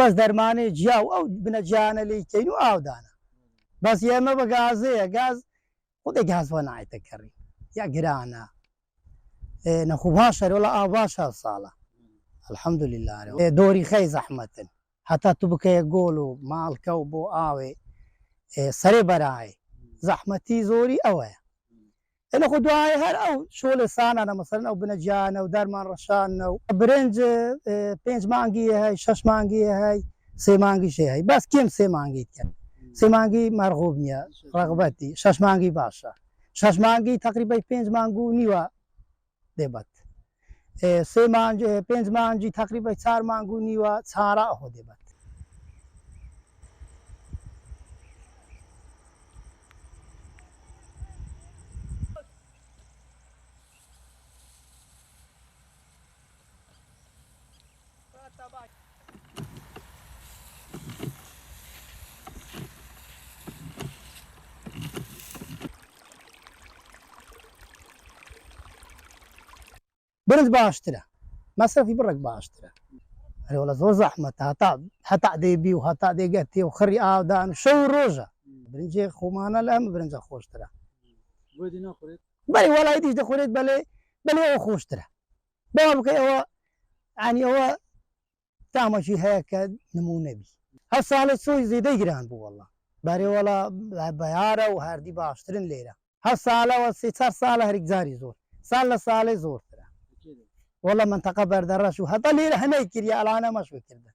بەس دەرمانێ جیا و ئەو بنەجیانە لێکەین و ئاودانە بەس ئێمە بە گازەیە گاز خودێک گازوە نایەتە کەڕی یا گرانە نەخۆ باشە وڵا ئاو باشە ساڵە الحەمدولله دۆری خەی زەحمەتن هەتا تو بکەیە گۆڵ و ماڵکە و بۆ ئاوێ سەرێ بەرایە زەحمەتی زۆری ئەوەیە نەخۆ دوایە هەر ئەو شۆلە سانانە مەسەرەن ئەو بنەجیانە و دەرمان ڕەشانە و برنج 5 مانگی هەی 6 مانگی هەی 3 مانگیشێ هەی بەس کێم 3 مانگیت کرد 3 مانگی مەرغوب نییە ڕەغبەتی 6 مانگی باشە 6 مانگی تقریبا 5 مانگ و نیوە دێبەت 5 مانگی تقریبا 4 مانگ و نیوە چارە ئەوە دێبەت برنج باشترە مەسرەفی بڕێک باشترە هەرێوەڵە زۆر زەحمەتە هەتا دەیبی و هەتا دێگەتێ و خڕی ئاودان و شەو ڕۆژە برنجێ خۆمانە لە ئەمە برنجە خۆشترە بەێ وەڵای دیش دەخورێت بەلێ ئەوە خۆشترە بەوا بکەی ئەوە ئەنی ئەوە تامەشی هەیە کە نمونەبی هەر ساڵێک سۆی زێدەی گران بوو وەڵا بەرێوەڵا بەیارە و هەردی باشترن لێرە هەر ساڵەوە 3-4 ساڵە هەرێکجاری زۆر ساڵ لە ساڵێ زۆرترە وەڵا منتەقە بەردەڕەش و هەتا لێرە هەنەی کردی ئەلانە مەشوە کردن